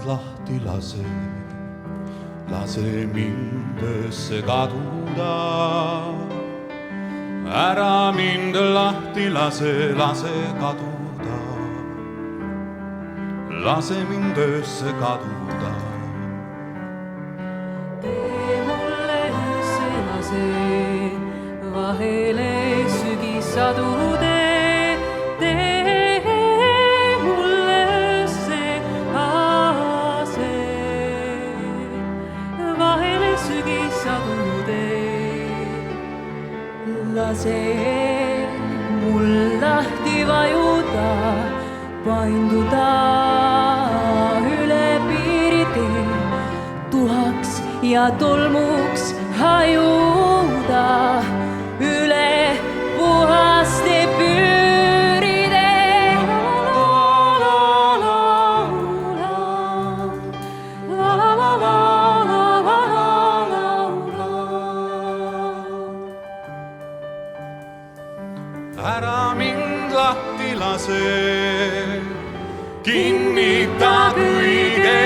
lahti lase, lase mind öösse kaduda. Ära mind lahti lase, lase kaduda. Lase mind öösse kaduda. Tee mulle öösse lase, vahele sügisadude. Tee mulle öösse lase, vahele sügisadude. Lase mul lahti vajuda, painduda üle piiritee, tuhaks ja tolmuks hajuda üle puhaste püüride. Ära mind lahti lase, kinnita kõige